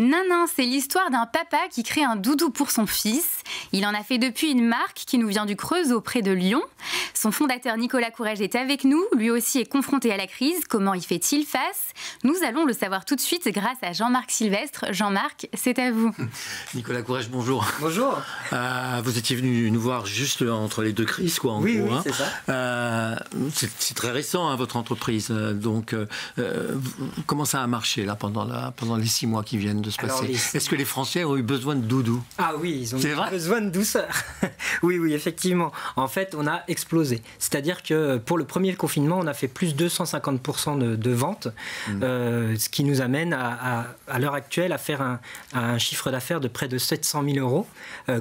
Nanin, c'est l'histoire d'un papa qui crée un doudou pour son fils. Il en a fait depuis une marque qui nous vient du Creusot près de Lyon. Son fondateur Nicolas Courrèges est avec nous. Lui aussi est confronté à la crise. Comment y fait-il face? Nous allons le savoir tout de suite grâce à Jean-Marc Sylvestre. Jean-Marc, c'est à vous. Nicolas Courrèges, bonjour. Bonjour. Vous étiez venu nous voir juste entre les deux crises, quoi, en gros. Oui, hein. c'est ça. C'est très récent, hein, votre entreprise. Donc, comment ça a marché là, pendant les 6 mois qui viennent de se passer? Est-ce que les Français ont eu besoin de doudou? Ah oui, ils ont eu besoin de douceur. Oui, effectivement. En fait, on a explosé. C'est-à-dire que pour le premier confinement, on a fait plus de 250% de ventes, ce qui nous amène à l'heure actuelle à faire un chiffre d'affaires de près de 700 000 euros,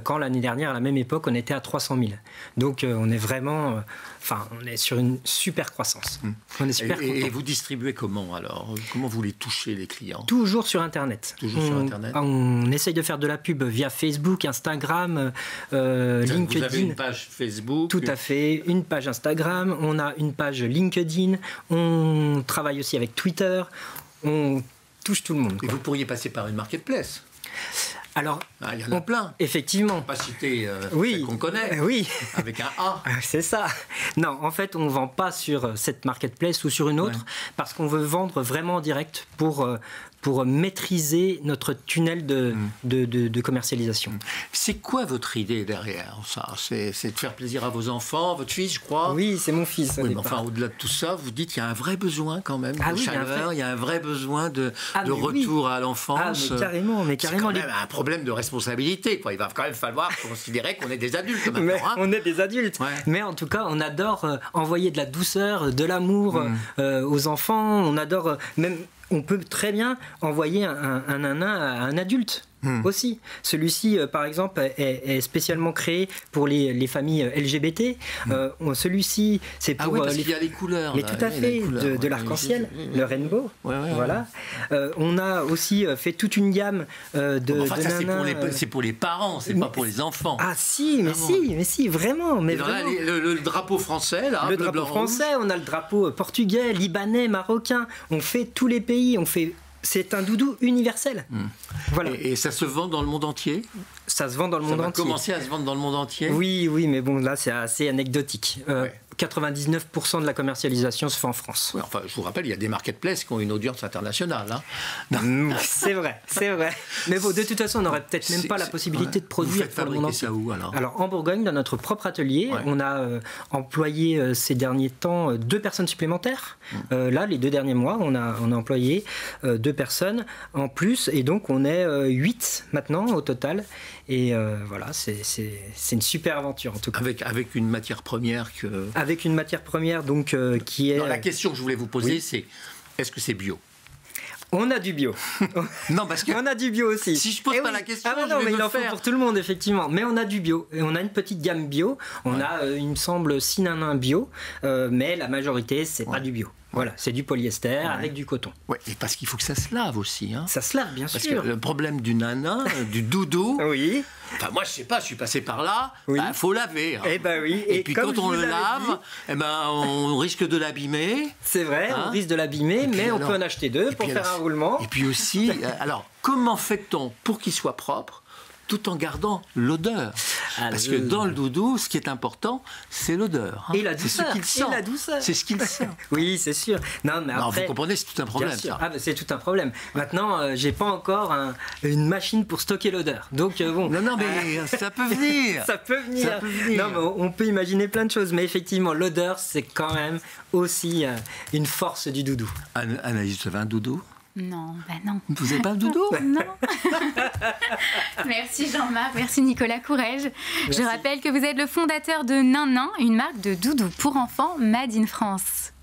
quand l'année dernière, à la même époque, on était à 300 000. Donc, on est vraiment... on est sur une super croissance. On est super content. Et vous distribuez comment alors? Comment vous les touchez, les clients? Toujours sur Internet. Toujours sur Internet. On essaye de faire de la pub via Facebook, Instagram, LinkedIn. Vous avez une page Facebook? Tout à fait. Une page Instagram. On a une page LinkedIn. On travaille aussi avec Twitter. On touche tout le monde. Et vous pourriez passer par une marketplace? Alors, il y en a plein. Effectivement. On ne peut pas citer oui, celle qu'on connaît. Oui. Avec un A. C'est ça. Non, en fait, on ne vend pas sur cette marketplace ou sur une autre, parce qu'on veut vendre vraiment en direct pour maîtriser notre tunnel de commercialisation. C'est quoi votre idée derrière ça? C'est de faire plaisir à vos enfants, votre fils, je crois? Oui, c'est mon fils. Oui, mais enfin, au-delà de tout ça, vous dites qu'il y a un vrai besoin quand même de oui, chaleur, il y a un vrai besoin de retour à l'enfance. Mais carrément. C'est quand même un problème de responsabilité, quoi. Il va quand même falloir considérer qu'on est des adultes maintenant. Mais on est des adultes. Mais en tout cas, on adore envoyer de la douceur, de l'amour aux enfants. On adore même... On peut très bien envoyer un nanin à un adulte aussi. Celui-ci, par exemple, est spécialement créé pour les familles LGBT. Celui-ci, c'est pour... parce qu'il y a les couleurs. Mais tout à fait, de l'arc-en-ciel, le rainbow. Voilà. On a aussi fait toute une gamme de nanas... c'est pour les parents, c'est pas pour les enfants. Ah si, mais si, vraiment. Mais vraiment. Là, le drapeau français, là, le drapeau français, on a le drapeau portugais, libanais, marocain. On fait tous les pays. C'est un doudou universel. Voilà. Et ça se vend dans le monde entier? Ça se vend dans le monde entier. Ça va commencer à se vendre dans le monde entier? Oui, mais bon, là, c'est assez anecdotique. 99% de la commercialisation se fait en France. Oui, enfin, je vous rappelle, il y a des marketplaces qui ont une audience internationale. Hein. C'est vrai. Mais bon, de toute façon, on n'aurait peut-être même pas la possibilité de produire pour le monde entier. Où, alors, en Bourgogne, dans notre propre atelier, on a employé ces derniers temps 2 personnes supplémentaires. Là, les 2 derniers mois, on a employé 2 personnes en plus. Et donc, on est 8 maintenant au total. Et voilà, c'est une super aventure en tout cas. Avec une matière première que... Avec une matière première donc qui est... Non, la question que je voulais vous poser, c'est est-ce que c'est bio? On a du bio. Non, parce que... On a du bio aussi. Si je pose pas la question, mais il en faut pour tout le monde, effectivement. Mais on a du bio. Et on a une petite gamme bio. On a, il me semble, 6 nanins bio. Mais la majorité, c'est pas du bio. Voilà, c'est du polyester avec du coton. Oui, et parce qu'il faut que ça se lave aussi. Hein. Ça se lave, bien sûr. Parce que le problème du nanin, du doudou... Oui. Enfin, moi, je sais pas, je suis passé par là. Il faut laver. Hein. Oui. Et puis quand on le lave, on risque de l'abîmer. C'est vrai, on risque de l'abîmer, mais on peut en acheter 2 pour faire un roulement. Et puis aussi, alors, comment fait-on pour qu'il soit propre tout en gardant l'odeur? Parce que dans le doudou, ce qui est important, c'est l'odeur. Et la douceur. C'est ce qu'il sent. Et la douceur. C'est ce qu'il sent. Oui, c'est sûr. Non, mais après, vous comprenez, c'est tout un problème. Ça. C'est tout un problème. Maintenant, j'ai pas encore une machine pour stocker l'odeur. Donc bon. Non, mais ça peut venir. Ça peut venir. Non, mais on peut imaginer plein de choses. Mais effectivement, l'odeur, c'est quand même aussi une force du doudou. Anaïs, vous avez un doudou? Non, non. Vous n'avez pas de doudou? Non. Merci Jean-Marc, merci Nicolas Courrèges. Je rappelle que vous êtes le fondateur de Nanin, une marque de doudou pour enfants made in France.